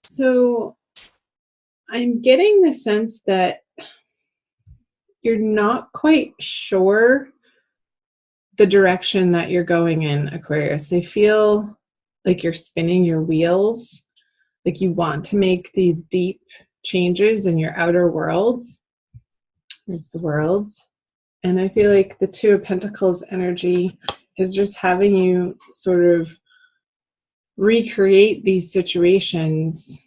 So I'm getting the sense that you're not quite sure the direction that you're going in, Aquarius. I feel like you're spinning your wheels, like you want to make these deep changes in your outer worlds. There's the worlds. And I feel like the Two of Pentacles energy is just having you sort of recreate these situations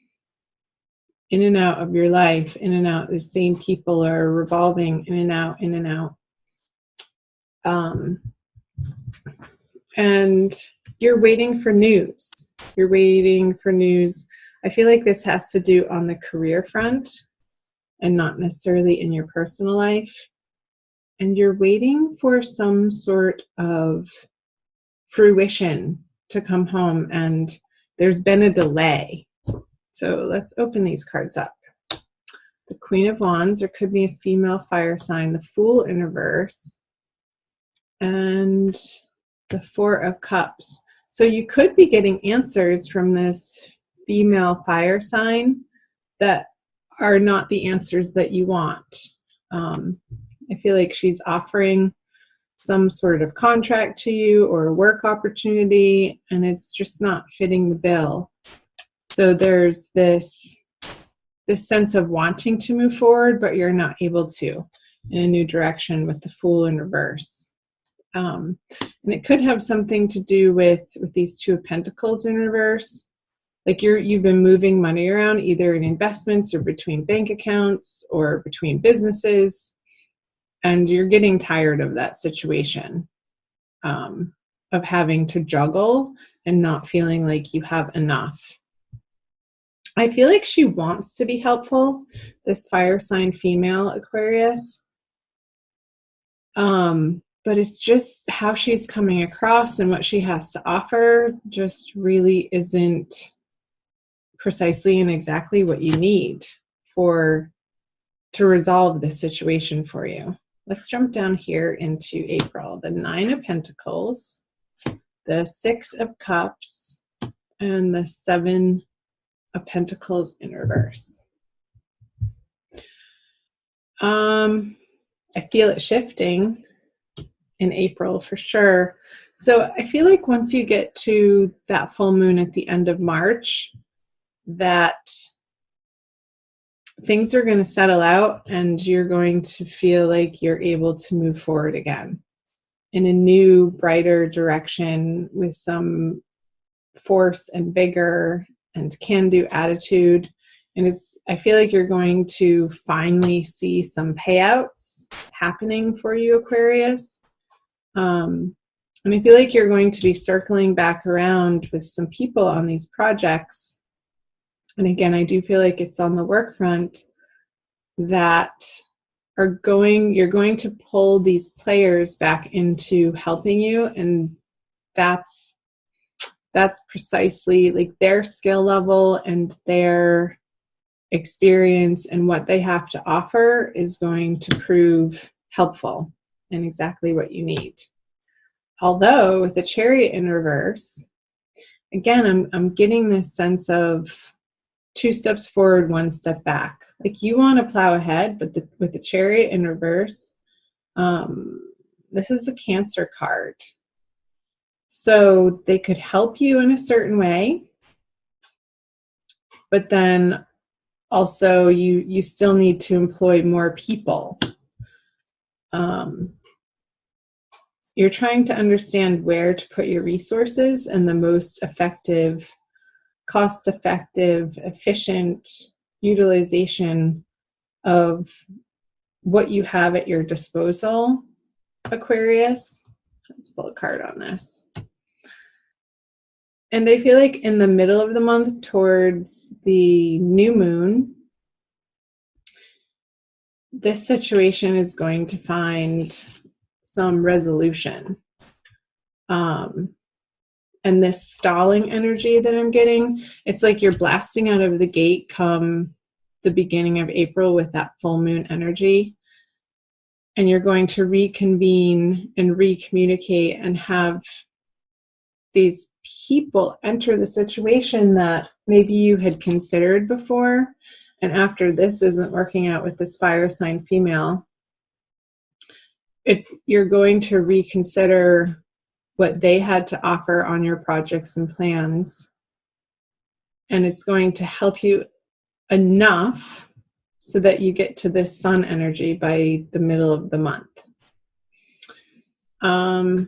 in and out of your life, in and out. The same people are revolving in and out, in and out. And you're waiting for news. You're waiting for news. I feel like this has to do on the career front and not necessarily in your personal life. And you're waiting for some sort of fruition to come home, and there's been a delay. So let's open these cards up. The Queen of Wands, there could be a female fire sign, the Fool in reverse, and the Four of Cups. So you could be getting answers from this female fire sign that are not the answers that you want. I feel like she's offering some sort of contract to you or a work opportunity, and it's just not fitting the bill. So there's this sense of wanting to move forward, but you're not able to in a new direction with the Fool in reverse. And it could have something to do with these Two of Pentacles in reverse. Like you've been moving money around, either in investments or between bank accounts or between businesses, and you're getting tired of that situation, of having to juggle and not feeling like you have enough. I feel like she wants to be helpful, this fire sign female, Aquarius. But it's just how she's coming across and what she has to offer just really isn't precisely and exactly what you need to resolve this situation for you. Let's jump down here into April. The Nine of Pentacles, the Six of Cups, and the Seven of Pentacles in reverse. I feel it shifting in April for sure. So I feel like once you get to that full moon at the end of March, that things are going to settle out and you're going to feel like you're able to move forward again in a new, brighter direction with some force and vigor and can-do attitude. And I feel like you're going to finally see some payouts happening for you, Aquarius. And I feel like you're going to be circling back around with some people on these projects. And again, I do feel like it's on the work front that you're going to pull these players back into helping you. And that's precisely like their skill level and their experience and what they have to offer is going to prove helpful and exactly what you need. Although with the Chariot in reverse, again, I'm getting this sense of 2 steps forward, 1 step back. Like you want to plow ahead, but with the Chariot in reverse, this is the Cancer card. So they could help you in a certain way, but then also you still need to employ more people. You're trying to understand where to put your resources and the most effective, cost-effective, efficient utilization of what you have at your disposal, Aquarius. Let's pull a card on this. And I feel like in the middle of the month towards the new moon, this situation is going to find some resolution. And this stalling energy that I'm getting, it's like you're blasting out of the gate come the beginning of April with that full moon energy. And you're going to reconvene and recommunicate and have these people enter the situation that maybe you had considered before, and after this isn't working out with this fire sign female, you're going to reconsider what they had to offer on your projects and plans, and it's going to help you enough so that you get to this sun energy by the middle of the month. Let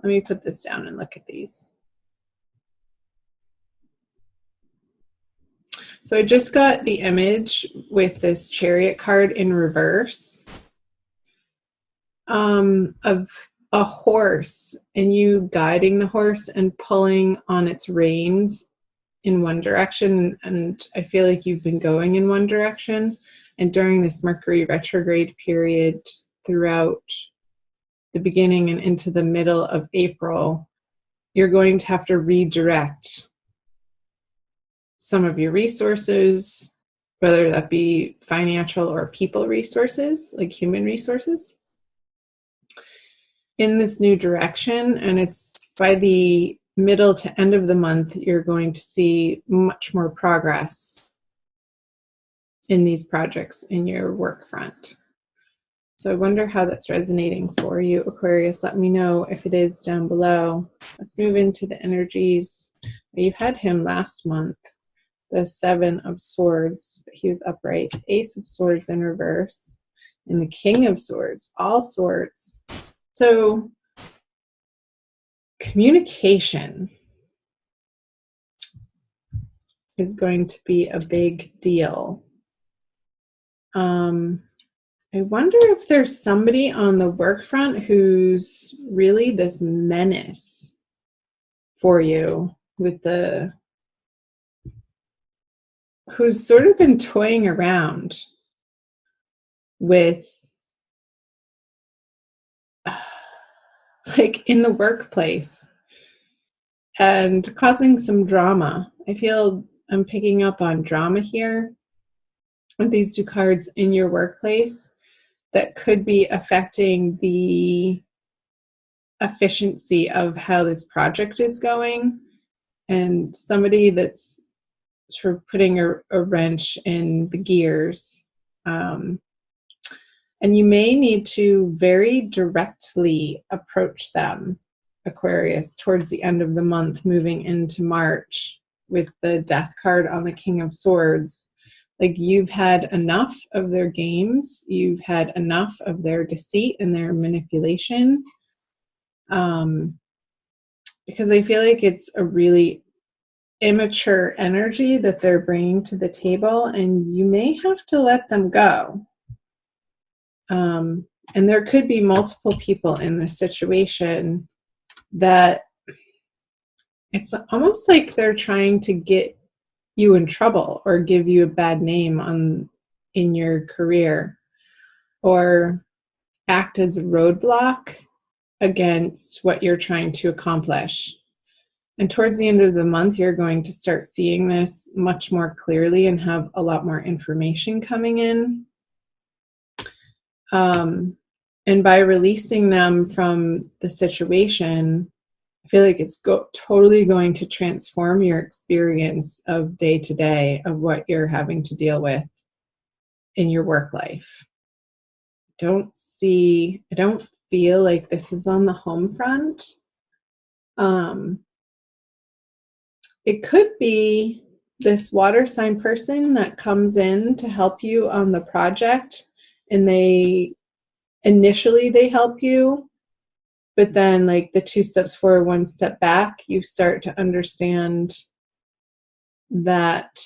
me put this down and look at these. So I just got the image with this Chariot card in reverse of a horse, and you guiding the horse and pulling on its reins in one direction, and I feel like you've been going in one direction, and during this Mercury retrograde period throughout the beginning and into the middle of April, you're going to have to redirect some of your resources, whether that be financial or people resources, like human resources, in this new direction. And it's by the middle to end of the month, you're going to see much more progress in these projects in your work front. So I wonder how that's resonating for you, Aquarius. Let me know if it is down below. Let's move into the energies. You had him last month, the Seven of Swords, but he was upright. The Ace of Swords in reverse, and the King of Swords, all swords. So communication is going to be a big deal. I wonder if there's somebody on the work front who's really this menace for you, who's sort of been toying around with, like, in the workplace and causing some drama. I feel I'm picking up on drama here with these two cards in your workplace that could be affecting the efficiency of how this project is going, and somebody that's sort of putting a wrench in the gears. And you may need to very directly approach them, Aquarius, towards the end of the month, moving into March with the Death card on the King of Swords. Like, you've had enough of their games. You've had enough of their deceit and their manipulation. Because I feel like it's a really immature energy that they're bringing to the table, and you may have to let them go. And there could be multiple people in this situation that it's almost like they're trying to get you in trouble or give you a bad name in your career, or act as a roadblock against what you're trying to accomplish. And towards the end of the month, you're going to start seeing this much more clearly and have a lot more information coming in. And by releasing them from the situation, I feel like it's totally going to transform your experience of day to day of what you're having to deal with in your work life. I don't feel like this is on the home front. It could be this water sign person that comes in to help you on the project, and initially they help you, but then, like, the 2 steps forward, 1 step back, you start to understand that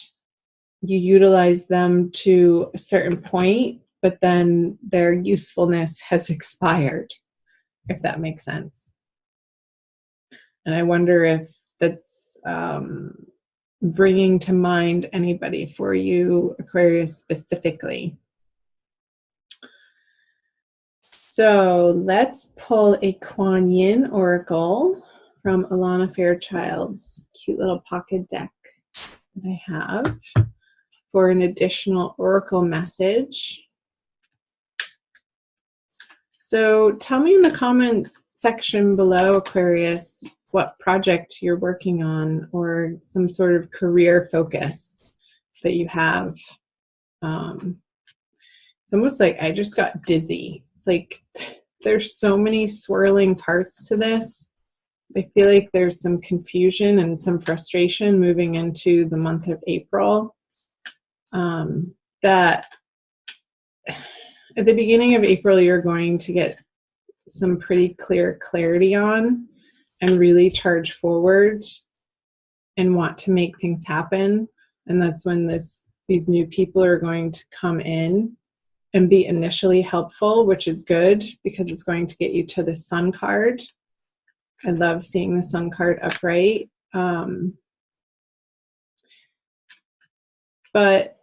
you utilize them to a certain point, but then their usefulness has expired, if that makes sense. And I wonder if that's bringing to mind anybody for you, Aquarius, specifically. So let's pull a Kuan Yin Oracle from Alana Fairchild's cute little pocket deck that I have for an additional Oracle message. So tell me in the comment section below, Aquarius, what project you're working on or some sort of career focus that you have. It's almost like I just got dizzy. It's like there's so many swirling parts to this. I feel like there's some confusion and some frustration moving into the month of April. That at the beginning of April, you're going to get some pretty clear clarity on and really charge forward and want to make things happen. And that's when these new people are going to come in and be initially helpful, which is good because it's going to get you to the Sun card. I love seeing the Sun card upright. But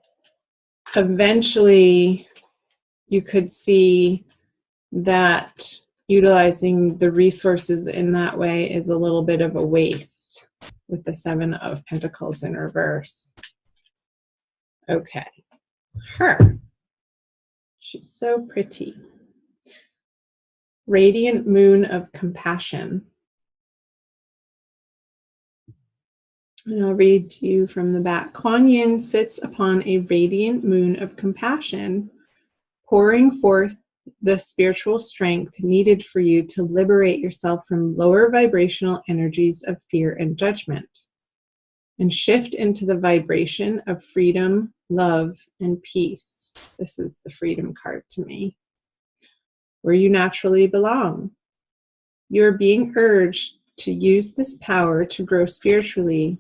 eventually you could see that utilizing the resources in that way is a little bit of a waste with the Seven of Pentacles in reverse. Okay, her. She's so pretty. Radiant moon of compassion. And I'll read to you from the back. Kuan Yin sits upon a radiant moon of compassion, pouring forth the spiritual strength needed for you to liberate yourself from lower vibrational energies of fear and judgment, and shift into the vibration of freedom, love, and peace. This is the freedom card to me, where you naturally belong. You are being urged to use this power to grow spiritually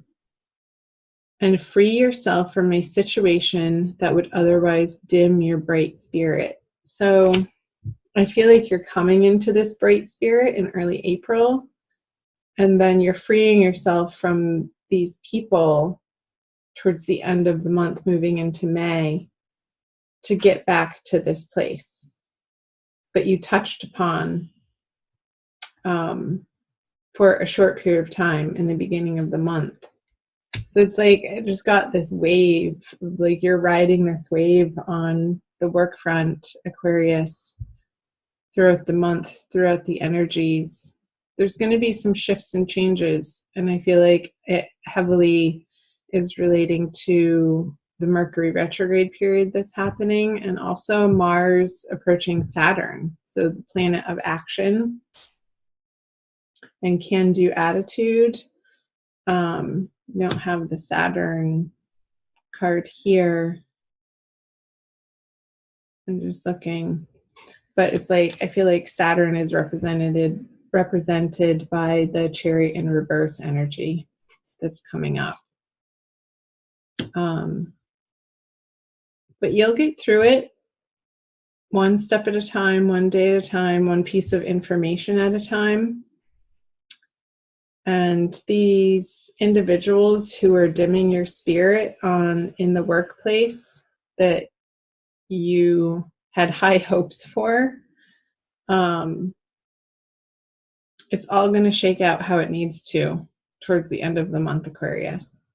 and free yourself from a situation that would otherwise dim your bright spirit. So I feel like you're coming into this bright spirit in early April, and then you're freeing yourself from these people towards the end of the month, moving into May, to get back to this place that you touched upon for a short period of time in the beginning of the month. So it's like I just got this wave, like you're riding this wave on the work front, Aquarius, throughout the month, throughout the energies. There's going to be some shifts and changes, and I feel like it heavily is relating to the Mercury retrograde period that's happening, and also Mars approaching Saturn, so the planet of action and can-do attitude. We don't have the Saturn card here. I'm just looking, but it's like I feel like Saturn is represented by the Chariot in reverse energy that's coming up. But you'll get through it one step at a time, one day at a time, one piece of information at a time. And these individuals who are dimming your spirit in the workplace that you had high hopes for, it's all going to shake out how it needs to towards the end of the month, Aquarius.